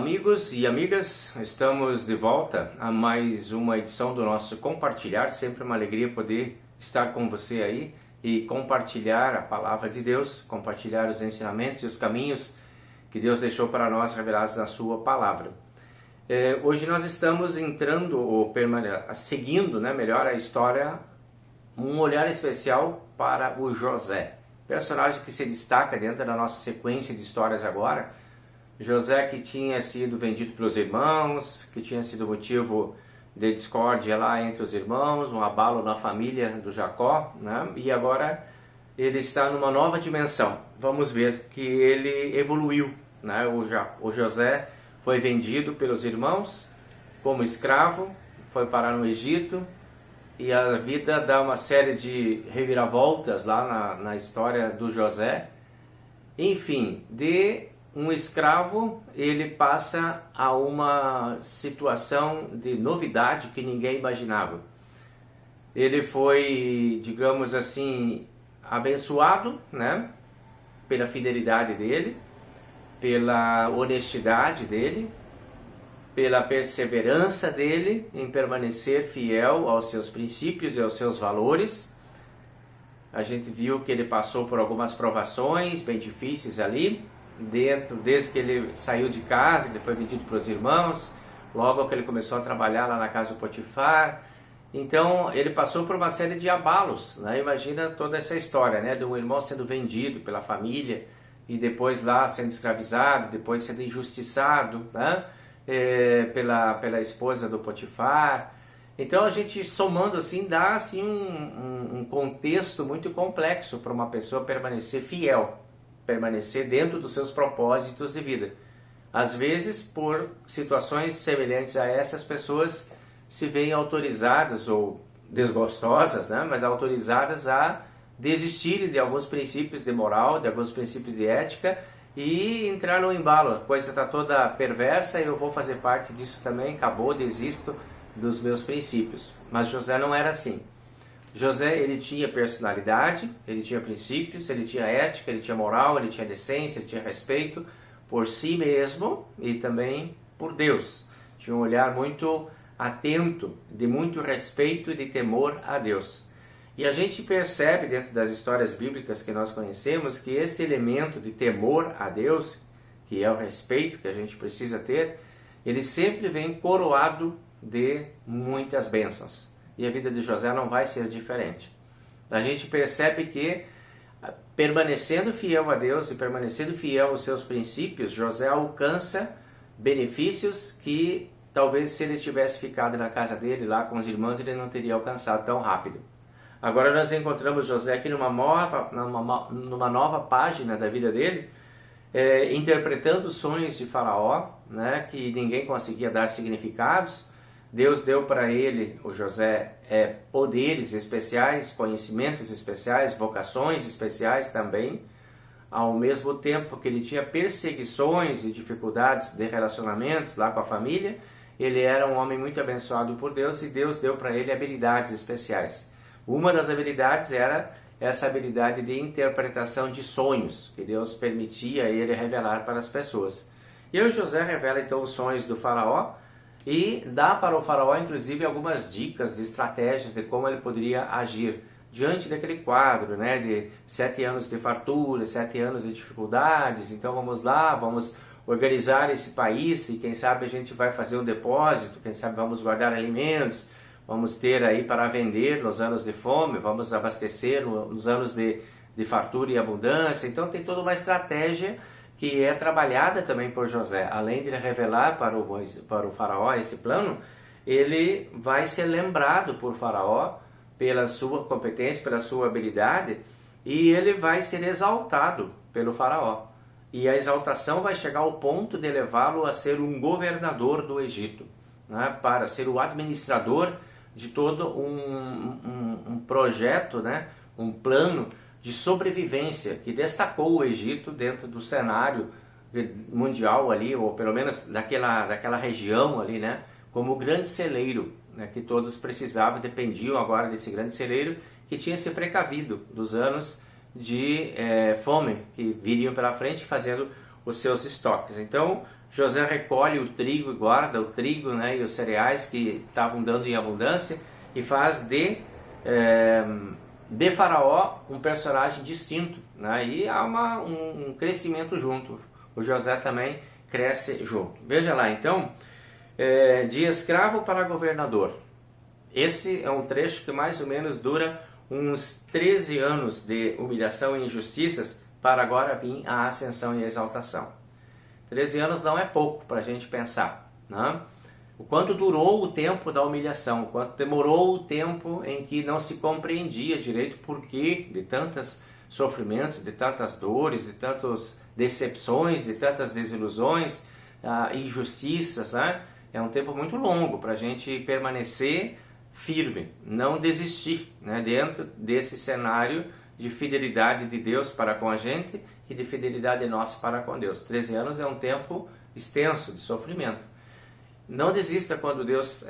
Amigos e amigas, estamos de volta a mais uma edição do nosso Compartilhar. Sempre uma alegria poder estar com você aí e compartilhar a palavra de Deus, compartilhar os ensinamentos e os caminhos que Deus deixou para nós revelados na sua palavra. Hoje nós estamos entrando, ou seguindo, melhor, a história, um olhar especial para o José, personagem que se destaca dentro da nossa sequência de histórias agora. José, que tinha sido vendido pelos irmãos, que tinha sido motivo de discórdia lá entre os irmãos, um abalo na família do Jacó, e agora ele está numa nova dimensão. Vamos ver que ele evoluiu. O José foi vendido pelos irmãos como escravo, foi parar no Egito, e a vida dá uma série de reviravoltas lá na história do José. Enfim, de um escravo, ele passa a uma situação de novidade que ninguém imaginava. Ele foi, digamos assim, abençoado, pela fidelidade dele, pela honestidade dele, pela perseverança dele em permanecer fiel aos seus princípios e aos seus valores. A gente viu que ele passou por algumas provações bem difíceis ali, desde que ele saiu de casa, ele foi vendido para os irmãos, logo que ele começou a trabalhar lá na casa do Potifar. Então ele passou por uma série de abalos, Imagina toda essa história, de um irmão sendo vendido pela família e depois lá sendo escravizado, depois sendo injustiçado, pela esposa do Potifar. Então a gente somando assim dá assim um contexto muito complexo para uma pessoa permanecer fiel, permanecer dentro dos seus propósitos de vida. Às vezes, por situações semelhantes a essas, pessoas se veem autorizadas, ou desgostosas, mas autorizadas a desistirem de alguns princípios de moral, de alguns princípios de ética, e entrar no embalo. A coisa está toda perversa e eu vou fazer parte disso também, acabou, desisto dos meus princípios. Mas José não era assim. José, ele tinha personalidade, ele tinha princípios, ele tinha ética, ele tinha moral, ele tinha decência, ele tinha respeito por si mesmo e também por Deus. Tinha um olhar muito atento, de muito respeito e de temor a Deus. E a gente percebe dentro das histórias bíblicas que nós conhecemos que esse elemento de temor a Deus, que é o respeito que a gente precisa ter, ele sempre vem coroado de muitas bênçãos. E a vida de José não vai ser diferente. A gente percebe que, permanecendo fiel a Deus e permanecendo fiel aos seus princípios, José alcança benefícios que talvez se ele tivesse ficado na casa dele, lá com os irmãos, ele não teria alcançado tão rápido. Agora nós encontramos José aqui numa nova página da vida dele, interpretando os sonhos de Faraó, que ninguém conseguia dar significados. Deus deu para ele, o José, poderes especiais, conhecimentos especiais, vocações especiais também. Ao mesmo tempo que ele tinha perseguições e dificuldades de relacionamentos lá com a família, ele era um homem muito abençoado por Deus e Deus deu para ele habilidades especiais. Uma das habilidades era essa habilidade de interpretação de sonhos, que Deus permitia ele revelar para as pessoas. E o José revela então os sonhos do Faraó, e dá para o Faraó, inclusive, algumas dicas de estratégias de como ele poderia agir diante daquele quadro, de 7 anos de fartura, 7 anos de dificuldades. Então vamos lá, vamos organizar esse país e quem sabe a gente vai fazer um depósito, quem sabe vamos guardar alimentos, vamos ter aí para vender nos anos de fome, vamos abastecer nos anos de fartura e abundância. Então tem toda uma estratégia que é trabalhada também por José. Além de revelar para o Faraó esse plano, ele vai ser lembrado por Faraó pela sua competência, pela sua habilidade, e ele vai ser exaltado pelo Faraó. E a exaltação vai chegar ao ponto de levá-lo a ser um governador do Egito, para ser o administrador de todo um projeto, um plano de sobrevivência que destacou o Egito dentro do cenário mundial ali, ou pelo menos daquela região ali, como o grande celeiro, que todos precisavam, dependiam agora desse grande celeiro que tinha se precavido dos anos de fome que viriam pela frente, fazendo os seus estoques. Então José recolhe o trigo e guarda o trigo, né, e os cereais que estavam dando em abundância e faz de Faraó um personagem distinto, né, e há um crescimento junto. O José também cresce junto. Veja lá, então, de escravo para governador. Esse é um trecho que mais ou menos dura uns 13 anos de humilhação e injustiças para agora vir a ascensão e a exaltação. 13 anos não é pouco para a gente pensar, né? O quanto durou o tempo da humilhação, o quanto demorou o tempo em que não se compreendia direito o porquê de tantos sofrimentos, de tantas dores, de tantas decepções, de tantas desilusões, injustiças, né? É um tempo muito longo para a gente permanecer firme, não desistir, né? Dentro desse cenário de fidelidade de Deus para com a gente e de fidelidade nossa para com Deus. 13 anos é um tempo extenso de sofrimento. Não desista quando Deus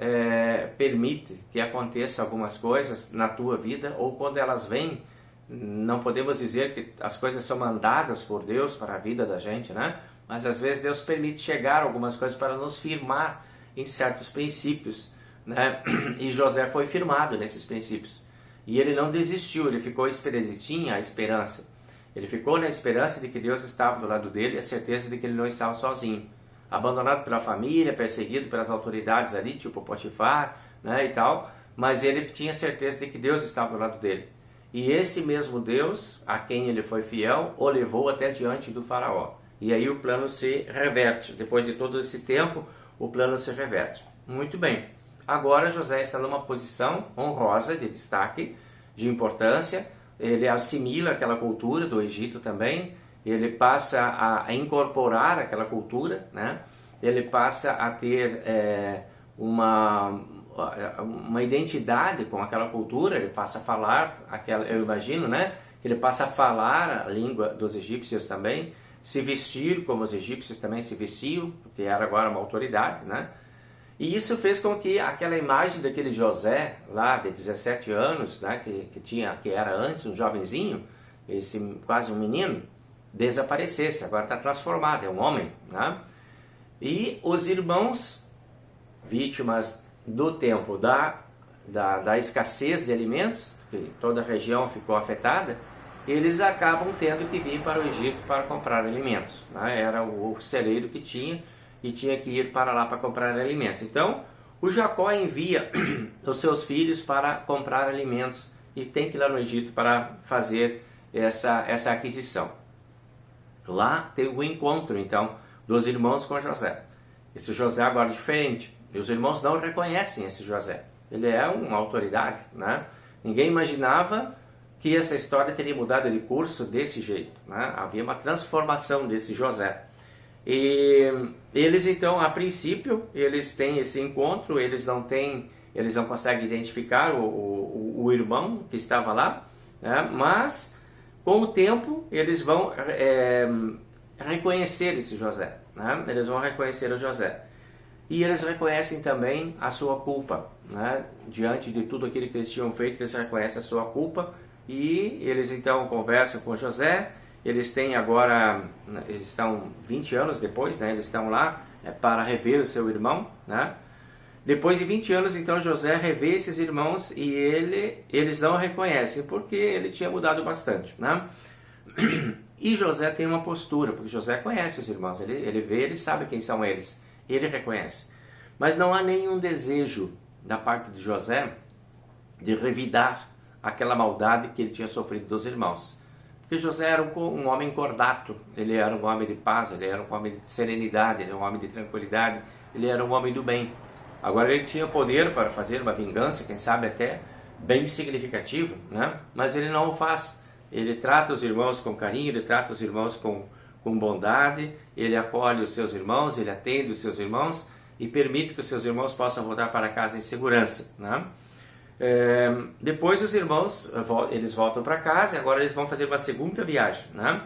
permite que aconteça algumas coisas na tua vida, ou quando elas vêm. Não podemos dizer que as coisas são mandadas por Deus para a vida da gente, né? Mas às vezes Deus permite chegar algumas coisas para nos firmar em certos princípios, né? E José foi firmado nesses princípios. E ele não desistiu, ele ficou esperando, ele tinha a esperança. Ele ficou na esperança de que Deus estava do lado dele e a certeza de que ele não estava sozinho. Abandonado pela família, perseguido pelas autoridades ali, tipo Potifar, né, e tal. Mas ele tinha certeza de que Deus estava do lado dele. E esse mesmo Deus, a quem ele foi fiel, o levou até diante do faraó. E aí o plano se reverte. Depois de todo esse tempo, o plano se reverte. Muito bem. Agora José está numa posição honrosa, de destaque, de importância. Ele assimila aquela cultura do Egito também. Ele passa a incorporar aquela cultura, né? Ele passa a ter uma identidade com aquela cultura. Ele passa a falar, eu imagino, né? Ele passa a falar a língua dos egípcios também, se vestir como os egípcios também se vestiam, porque era agora uma autoridade, né? E isso fez com que aquela imagem daquele José, lá de 17 anos, né, que era antes um jovenzinho, quase um menino, desaparecesse. Agora está transformado, é um homem, né? E os irmãos, vítimas do tempo da escassez de alimentos, que toda a região ficou afetada, eles acabam tendo que vir para o Egito para comprar alimentos, né? Era o celeiro que tinha, e tinha que ir para lá para comprar alimentos. Então, o Jacó envia os seus filhos para comprar alimentos e tem que ir lá no Egito para fazer essa aquisição. Lá tem o encontro, então, dos irmãos com José. Esse José agora é diferente. E os irmãos não reconhecem esse José. Ele é uma autoridade, né? Ninguém imaginava que essa história teria mudado de curso desse jeito, né? Havia uma transformação desse José. E eles então, a princípio, eles têm esse encontro, eles não conseguem identificar o irmão que estava lá, né? Mas com o tempo eles vão reconhecer esse José, né? Eles vão reconhecer o José. E eles reconhecem também a sua culpa, né? Diante de tudo aquilo que eles tinham feito, eles reconhecem a sua culpa e eles então conversam com José. Eles têm agora, eles estão 20 anos depois, né? Eles estão lá para rever o seu irmão, né? Depois de 20 anos, então, José revê esses irmãos e eles não reconhecem, porque ele tinha mudado bastante, né? E José tem uma postura, porque José conhece os irmãos, ele vê, ele sabe quem são eles, ele reconhece. Mas não há nenhum desejo da parte de José de revidar aquela maldade que ele tinha sofrido dos irmãos. Porque José era um homem cordato, ele era um homem de paz, ele era um homem de serenidade, ele era um homem de tranquilidade, ele era um homem do bem. Agora ele tinha poder para fazer uma vingança, quem sabe até bem significativa, né? Mas ele não o faz. Ele trata os irmãos com carinho, ele trata os irmãos com bondade, ele acolhe os seus irmãos, ele atende os seus irmãos e permite que os seus irmãos possam voltar para casa em segurança, né? Depois os irmãos eles voltam para casa e agora eles vão fazer uma segunda viagem, né?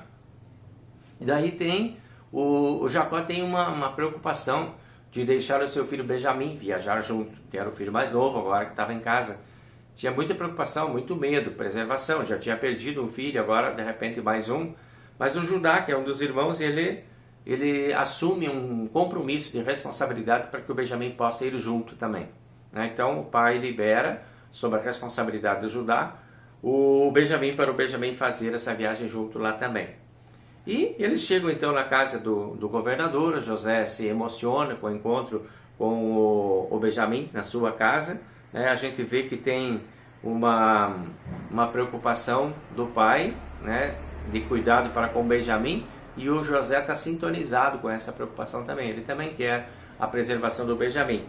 E daí tem o Jacó tem uma preocupação de deixar o seu filho Benjamim viajar junto, que era o filho mais novo agora que estava em casa. Tinha muita preocupação, muito medo, preservação, já tinha perdido um filho, agora de repente mais um. Mas o Judá, que é um dos irmãos, ele ele assume um compromisso de responsabilidade para que o Benjamim possa ir junto também, né? Então o pai libera sob a responsabilidade de ajudar o Benjamim para o Benjamim fazer essa viagem junto lá também. E eles chegam então na casa do governador. José se emociona com o encontro com o Benjamim na sua casa, né? A gente vê que tem uma preocupação do pai, né, de cuidado para com o Benjamim, e o José está sintonizado com essa preocupação também. Ele também quer a preservação do Benjamim.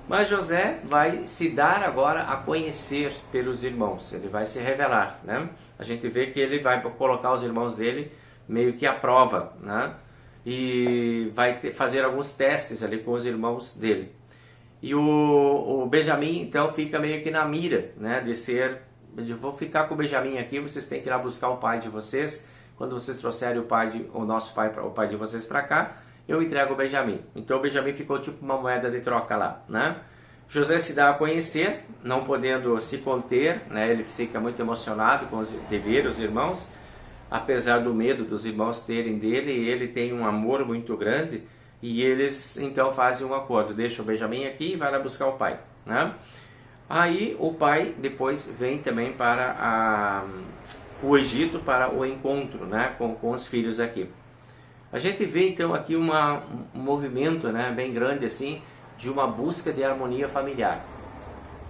Mas José vai se dar agora a conhecer pelos irmãos, ele vai se revelar, né? A gente vê que ele vai colocar os irmãos dele meio que à prova, né? E vai fazer alguns testes ali com os irmãos dele. E o Benjamim então fica meio que na mira, né? Vou ficar com o Benjamim aqui, vocês têm que ir lá buscar o pai de vocês. Quando vocês trouxerem o pai de vocês para cá, eu entrego o Benjamim. Então o Benjamim ficou tipo uma moeda de troca lá, né? José se dá a conhecer, não podendo se conter, né? Ele fica muito emocionado de ver os irmãos, apesar do medo dos irmãos terem dele. Ele tem um amor muito grande, e eles então fazem um acordo: deixa o Benjamim aqui e vai lá buscar o pai, né? Aí o pai depois vem também para o Egito para o encontro, né, com os filhos aqui. A gente vê então aqui um movimento, né, bem grande assim, de uma busca de harmonia familiar.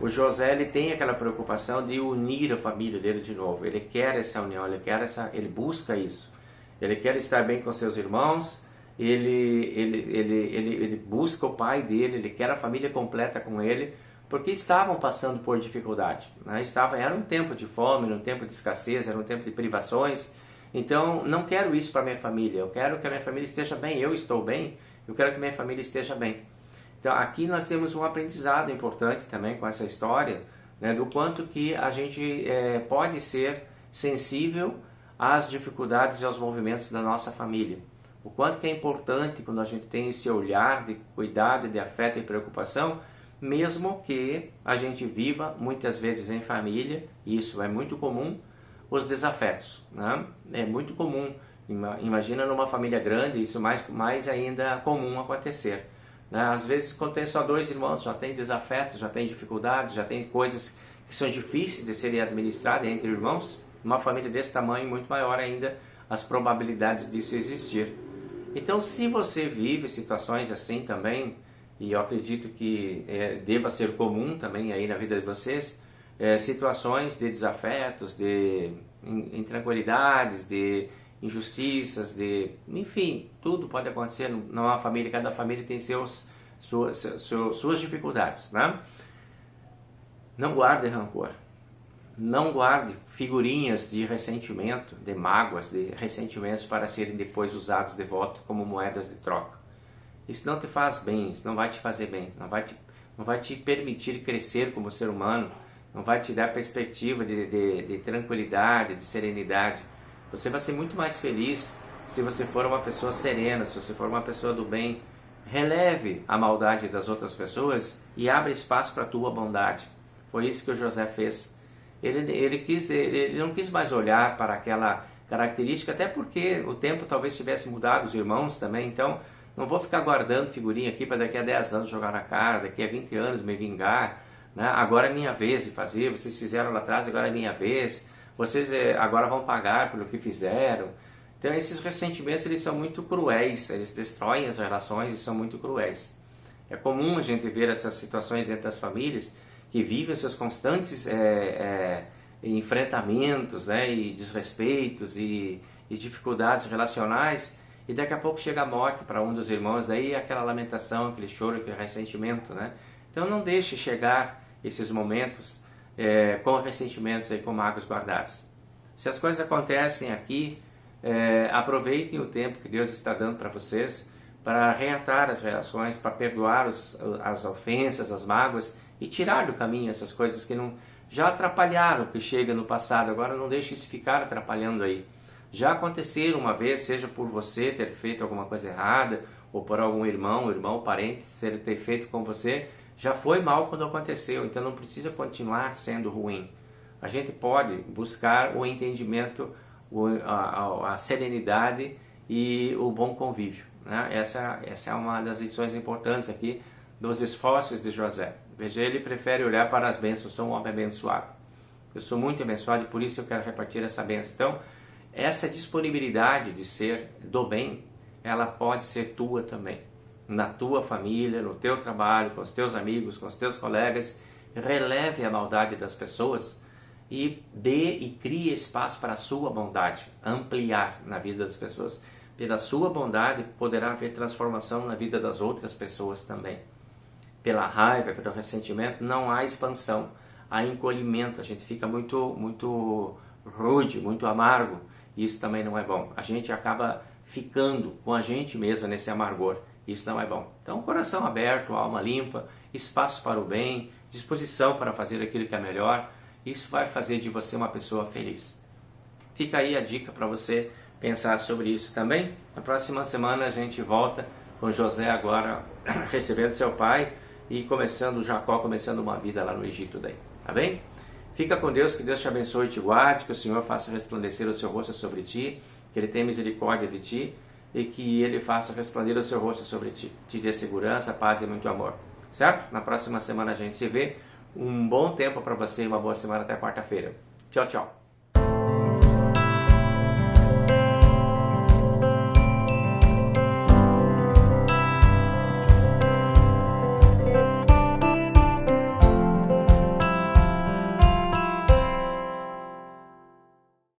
O José, ele tem aquela preocupação de unir a família dele de novo. Ele quer essa união, ele busca isso. Ele quer estar bem com seus irmãos, ele busca o pai dele, ele quer a família completa com ele, porque estavam passando por dificuldade, né? Era um tempo de fome, era um tempo de escassez, era um tempo de privações. Então, não quero isso para minha família. Eu quero que a minha família esteja bem. Eu estou bem, eu quero que minha família esteja bem. Então, aqui nós temos um aprendizado importante também com essa história, né, do quanto que a gente pode ser sensível às dificuldades e aos movimentos da nossa família. O quanto que é importante quando a gente tem esse olhar de cuidado, de afeto e preocupação, mesmo que a gente viva muitas vezes em família. Isso é muito comum, os desafetos, né? É muito comum. Imagina numa família grande, isso mais ainda comum acontecer, né? Às vezes, quando tem só dois irmãos, já tem desafetos, já tem dificuldades, já tem coisas que são difíceis de serem administradas entre irmãos. Uma família desse tamanho, muito maior ainda as probabilidades disso existir. Então, se você vive situações assim também, e eu acredito que deva ser comum também aí na vida de vocês, situações de desafetos, de intranquilidades, de injustiças, enfim, tudo pode acontecer numa família. Cada família tem suas dificuldades, né? Não guarde rancor, não guarde figurinhas de ressentimento, de mágoas, de ressentimentos para serem depois usados de volta como moedas de troca. Isso não te faz bem, isso não vai te fazer bem, não vai te permitir crescer como ser humano, não vai te dar perspectiva de tranquilidade, de serenidade. Você vai ser muito mais feliz se você for uma pessoa serena, se você for uma pessoa do bem. Releve a maldade das outras pessoas e abra espaço para a tua bondade. Foi isso que o José fez. Ele não quis mais olhar para aquela característica, até porque o tempo talvez tivesse mudado, os irmãos também. Então, não vou ficar guardando figurinha aqui para daqui a 10 anos jogar na cara, daqui a 20 anos me vingar, né? Agora é minha vez de fazer, vocês fizeram lá atrás, agora é minha vez, vocês agora vão pagar pelo que fizeram. Então esses ressentimentos, eles são muito cruéis, eles destroem as relações e são muito cruéis. É comum a gente ver essas situações dentro das famílias que vivem seus constantes enfrentamentos, né, e desrespeitos e dificuldades relacionais, e daqui a pouco chega a morte para um dos irmãos, daí aquela lamentação, aquele choro, aquele ressentimento, né? Então não deixe chegar esses momentos com ressentimentos, com mágoas guardadas. Se as coisas acontecem aqui, aproveitem o tempo que Deus está dando para vocês, para reatar as relações, para perdoar as ofensas, as mágoas, e tirar do caminho essas coisas que não já atrapalharam, que chega no passado. Agora não deixe isso ficar atrapalhando aí. Já aconteceram uma vez, seja por você ter feito alguma coisa errada, ou por algum irmão, parente ter feito com você, já foi mal quando aconteceu, então não precisa continuar sendo ruim. A gente pode buscar o entendimento, a serenidade e o bom convívio. né? Essa é uma das lições importantes aqui dos esforços de José. Veja, ele prefere olhar para as bênçãos. Sou um homem abençoado. Eu sou muito abençoado e por isso eu quero repartir essa bênção. Então, essa disponibilidade de ser do bem, ela pode ser tua também. Na tua família, no teu trabalho, com os teus amigos, com os teus colegas. Releve a maldade das pessoas e dê e crie espaço para a sua bondade, ampliar na vida das pessoas. Pela sua bondade poderá haver transformação na vida das outras pessoas também. Pela raiva, pelo ressentimento, não há expansão, há encolhimento, a gente fica muito rude, muito amargo, e isso também não é bom. A gente acaba ficando com a gente mesmo nesse amargor, isso não é bom. Então, coração aberto, alma limpa, espaço para o bem, disposição para fazer aquilo que é melhor, isso vai fazer de você uma pessoa feliz. Fica aí a dica para você pensar sobre isso também. Na próxima semana a gente volta com José agora recebendo seu pai e Jacó começando uma vida lá no Egito daí, tá bem? Fica com Deus, que Deus te abençoe e te guarde, que o Senhor faça resplandecer o seu rosto sobre ti, que Ele tenha misericórdia de ti e que Ele faça resplandecer o seu rosto sobre ti, te dê segurança, paz e muito amor, certo? Na próxima semana a gente se vê. Um bom tempo para você e uma boa semana até quarta-feira. Tchau, tchau.